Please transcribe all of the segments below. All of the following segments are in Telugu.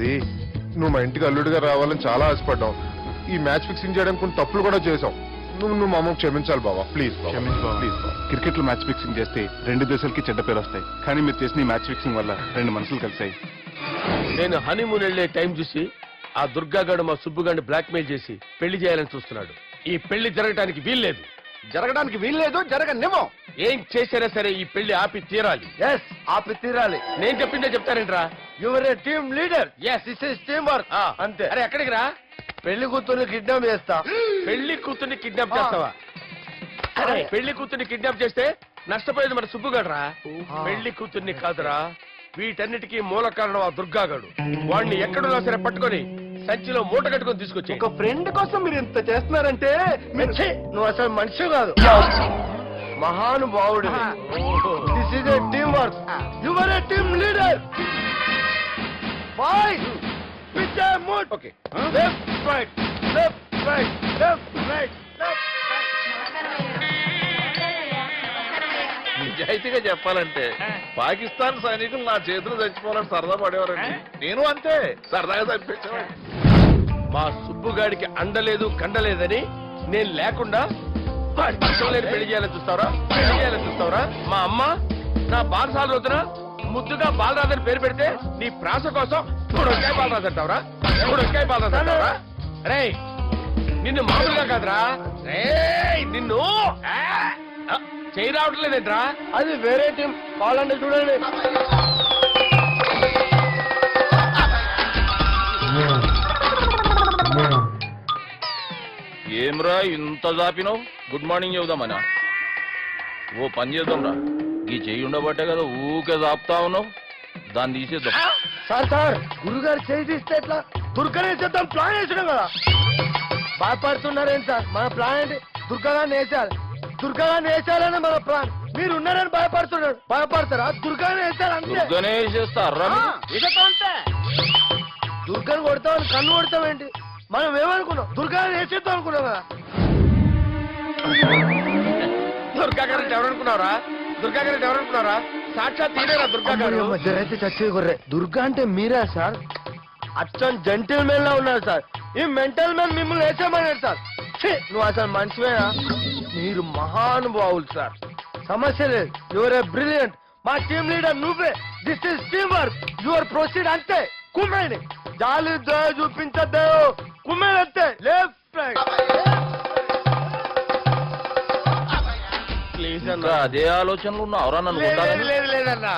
అది నువ్వు మా ఇంటికి అల్లుడిగా రావాలని చాలా ఆశపడ్డావు. ఈ మ్యాచ్ ఫిక్సింగ్ చేయడానికి కొన్ని తప్పులు కూడా చేసావు. నువ్వు మా అమ్మకు క్షమించాలి బాబా, ప్లీజ్ ప్లీజ్. క్రికెట్ లో మ్యాచ్ ఫిక్సింగ్ చేస్తే 2 దేశాలకి చెడ్డ పేరు వస్తాయి. కానీ మీరు చేసిన ఈ మ్యాచ్ ఫిక్సింగ్ వల్ల 2 మనసులు కలిసాయి. నేను హనీమూన్ వెళ్లే టైం చూసి ఆ దుర్గాగాడు మా సుబ్బుగాడిని బ్లాక్మెయిల్ చేసి పెళ్లి చేయాలని చూస్తున్నాడు. ఈ పెళ్లి జరగడానికి వీల్లేదు. జరగనేమో. ఏం చేసినా సరే ఈ పెళ్లి ఆపి తీరాలి. ఆపి తీరాలి. నేను చెప్పిందే చెప్తారేంట్రా? You're a team leader. This is team work. అంతే. అరే ఎక్కడికి రా? పెళ్లి కూతుర్ని కిడ్నాప్ చేస్తా. పెళ్లి కూతుర్ని కిడ్నాప్ చేస్తావా? అరే పెళ్లి కూతుర్ని కిడ్నాప్ చేస్తే నష్టపోయేది మన సుబ్బుగాడురా. పెళ్లి కూతుర్ని కాదురా, వీటన్నిటికీ మూల కారణం ఆ దుర్గాగాడు. వాడిని ఎక్కడున్నా సరే పట్టుకొని సంచిలో మూట కట్టుకొని తీసుకొచ్చి. ఒక ఫ్రెండ్ కోసం మీరు ఇంత చేస్తున్నారంటే నువ్వు అసలు మనిషి కాదు, మహానుభావుడు. This is a team work. Your a team leader. Fight with a mood. Okay, left right left right left right left నిజాయితీగా చెప్పాలంటే పాకిస్తాన్ సైనికులు నా చేతులు చచ్చిపోవాలని సరదా పడేవారండి. నేను అంతే సరదాగా చంపించేవాడిని. మా సుబ్బుగాడికి అండలేదు కండలేదని నేను లేకుండా పెళ్లి చేయాలని చూస్తావరా? మా అమ్మ నా బాలసాల రోజున ముద్దుగా బాలరాజని పేరు పెడితే నీ ప్రాస కోసం చూడొక్కాయ బాలరాజు అంటావరా? రే నిన్ను మామూలుగా కాదురా, రే నిన్ను చేయి రావట్లేదేంట్రా? అది వేరే టీం. కావాలంటే చూడండి. ఏమ్రా ఇంత దాపినావు? Good morning చెబుదామనా? ఓ పని చేద్దాంరా, ఈ చెయ్యి ఉండబట్టే కదా ఊకే దాపుతా ఉన్నావు. దాన్ని తీసేద్దాం. సార్ గురుగారు చేయి తీస్తే ఎట్లా? దుర్గానేసేద్దాం ప్లాన్ వేసినాం కదా. భయపడుతున్నారేంటి సార్? మన ప్లాన్ ఏంటి? దుర్గాని వేసాలని మన ప్లాన్. మీరు ఉన్నారని భయపడతారా? దుర్గాని వేసారు అంతే. దుర్గనే వేసేస్తారా? దుర్గాని కొడతామని కన్ను కొడతామేంటి? మనం ఏమనుకున్నాం? దుర్గాని వేసేద్దాం అనుకున్నాం కదా. దుర్గా గారు ఎవరనుకున్నారా? సాక్షాత్ తీరేరా దుర్గా గారు. అయితే చచ్చి గొర్రె. దుర్గా అంటే మీరా సార్? అచ్చం జెంటిల్ మెన్ లా ఉన్నారు సార్. ఈ మెంటల్ మెన్ మిమ్మల్ని వేసామన్నారు సార్. నువ్వు అసలు మనిషివేనా? మీరు మహానుభావులు సార్, సమస్య లేదు. Your a brilliant. మా టీమ్ లీడర్ నువ్వే. This is team work. Your proceed అంతే. కుమ్మేని జాలి దయ చూపించద్దు. కుమ్మేని అంతే. Left right. ప్లీజ్ ఇంకా అదే ఆలోచనలు ఉన్నావురా? నన్ను ఉండాలని. లేదన్నా,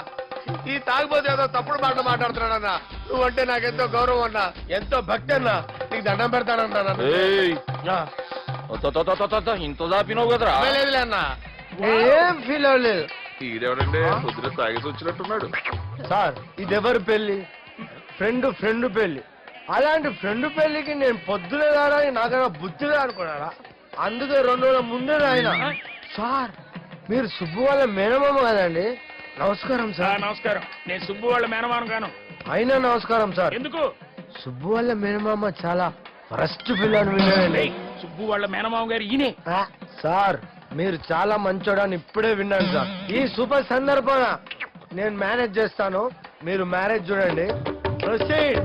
ఈ తాగుబోతు ఏదో తప్పుడు మాట మాట్లాడుతున్నాడన్నా. నువ్వంటే నాకెంతో గౌరవం అన్నా, ఎంతో భక్తి అన్నా. నీకు దండం పెడతానన్నా. ఏయ్, ఇంత దాపినావు కదరా? లేదులే అన్నా. ఏం ఫీల్ అవ్వలేదు ఈడెవడండి పొద్దున తాగేసి వచ్చినట్టున్నాడు. సార్. ఇది ఎవరి పెళ్లి? ఫ్రెండ్ పెళ్లి. అలాంటి ఫ్రెండ్ పెళ్లికి నేను పొద్దునే రావడానికి నాకైనా బుద్ధిగా అనుకున్నారా? అందుకే 2 రోజుల ముందే ఆయన. సార్ మీరు సుబ్బు వాళ్ళ మేనమామ కదండి? నమస్కారం సార్. నమస్కారం. నేను సుబ్బు వాళ్ళ మేనమాను గాను. అయినా నమస్కారం సార్. ఎందుకు? సుబ్బు వాళ్ళ మేనమామ చాలా ఫస్ట్ పిల్లని విన్నానండి. సుబ్బు వాళ్ళ మేనమామ గారు ఈయనే. సార్ మీరు చాలా మంచోడని ఇప్పుడే విన్నాను సార్. ఈ శుభ సందర్భాన నేను మేనేజ్ చేస్తాను, మీరు మ్యారేజ్ చూడండి. ప్రొసీడ్.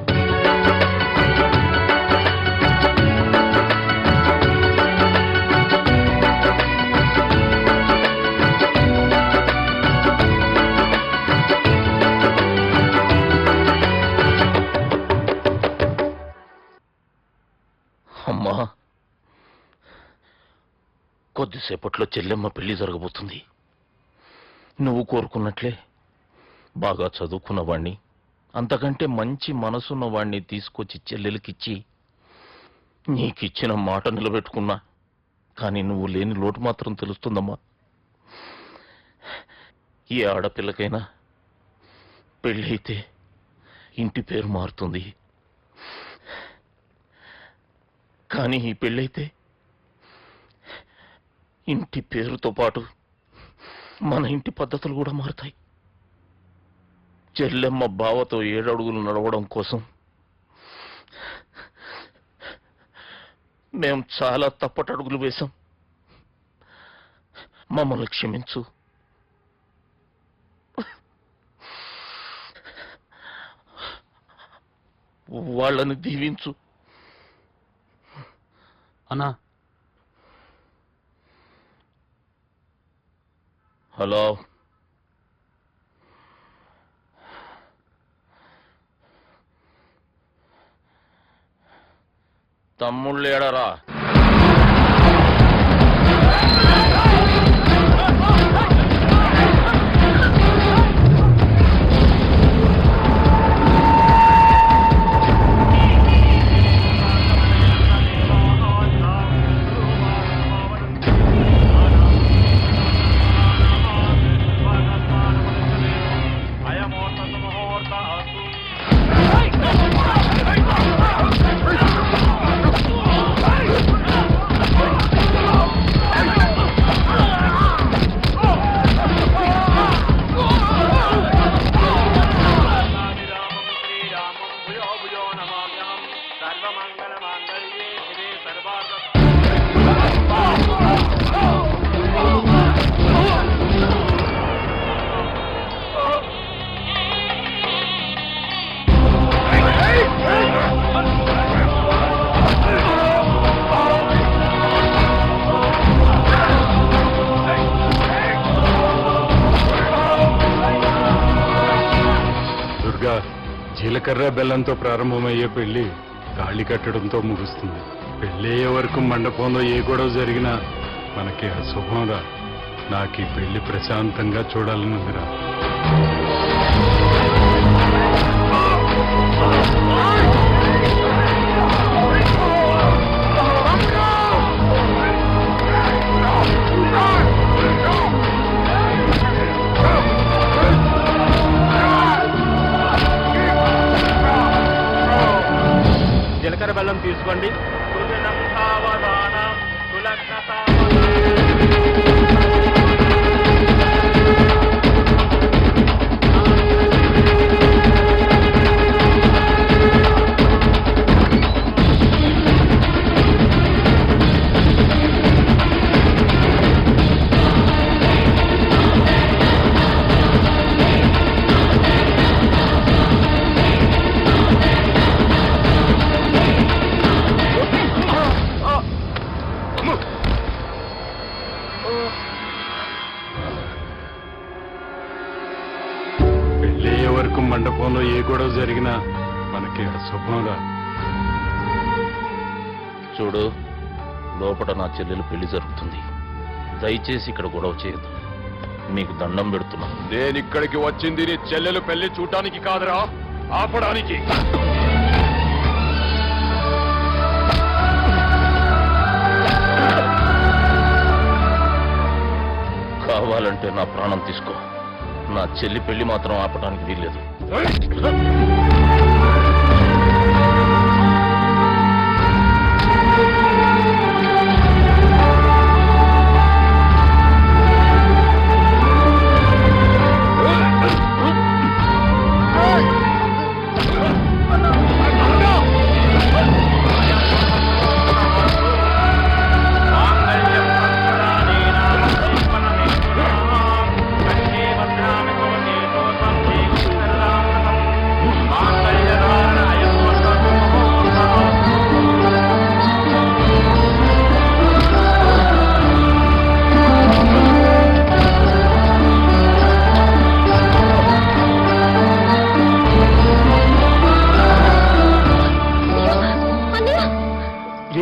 అమ్మా, కొద్దిసేపట్లో చెల్లెమ్మ పెళ్లి జరగబోతుంది. నువ్వు కోరుకున్నట్లే బాగా చదువుకున్నవాణ్ణి, అంతకంటే మంచి మనసున్న వాణ్ణి తీసుకొచ్చి చెల్లెలకిచ్చి నీకిచ్చిన మాట నిలబెట్టుకున్నా. కానీ నువ్వు లేని లోటు మాత్రం తెలుస్తుందమ్మా. ఏ ఆడపిల్లకైనా పెళ్ళి అయితే ఇంటి పేరు మారుతుంది. కానీ ఈ పెళ్ళైతే ఇంటి పేరుతో పాటు మన ఇంటి పద్ధతులు కూడా మారుతాయి. చెల్లెమ్మ బావతో 7 అడుగులు నడవడం కోసం మేం చాలా తప్పటడుగులు వేశాం. మమ్మల్ని క్షమించు. వాళ్ళని దీవించు. అన్నా హలో, తమ్ముళ్ళేడరా? దుర్గా, జీలకర్ర బెల్లంతో ప్రారంభమయ్యే పెళ్లి తాళి కట్టడంతో ముగుస్తుంది. పెళ్ళయ్యే వరకు మండపంలో ఏ గొడవ జరిగినా మనకి అశుభంరా. నాకు ఈ పెళ్లి ప్రశాంతంగా చూడాలనుందిరా. జీలకర్ర బెల్లం తీసుకోండి. పెళ్ళయ్యే వరకు మండపంలో ఏ గొడవ జరిగినా మనకి అశుభంరా. చూడు, లోపల నా చెల్లెలు పెళ్లి జరుగుతుంది. దయచేసి ఇక్కడ గొడవ చేయదు. మీకు దండం పెడుతున్నా. నేను ఇక్కడికి వచ్చింది నీ చెల్లెలు పెళ్లి చూడటానికి కాదురా, ఆపడానికి. కావాలంటే నా ప్రాణం తీసుకో. నా చెల్లి పెళ్లి మాత్రం ఆపడానికి వీల్లేదు.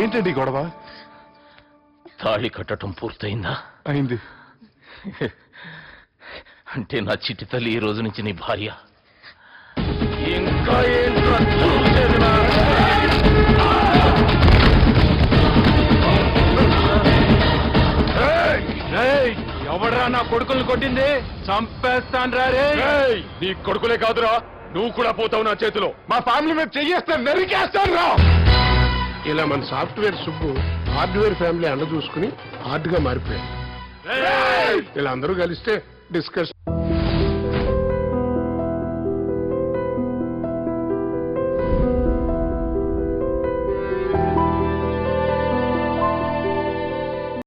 ఏంటండి గొడవ? తాళి కట్టడం పూర్తయిందా? అయింది. అంటే నా చిట్టి తల్లి ఈ రోజు నుంచి నీ భార్య. ఇంకా ఏంట్రా చూసేది? ఎవడరా నా కొడుకులు కొట్టింది? చంపేస్తాను రే. నీ కొడుకులే కాదురా, నువ్వు కూడా పోతావు నా చేతిలో. మా ఫ్యామిలీ మీద చెయ్యేస్తే నరికేస్తాను రా. ఇలా మన సాఫ్ట్వేర్ సుబ్బు హార్డ్వేర్ ఫ్యామిలీ అన్న చూసుకుని హార్డ్ గా మారిపోయాడు. ఇలా అందరూ కలిస్తే డిస్కషన్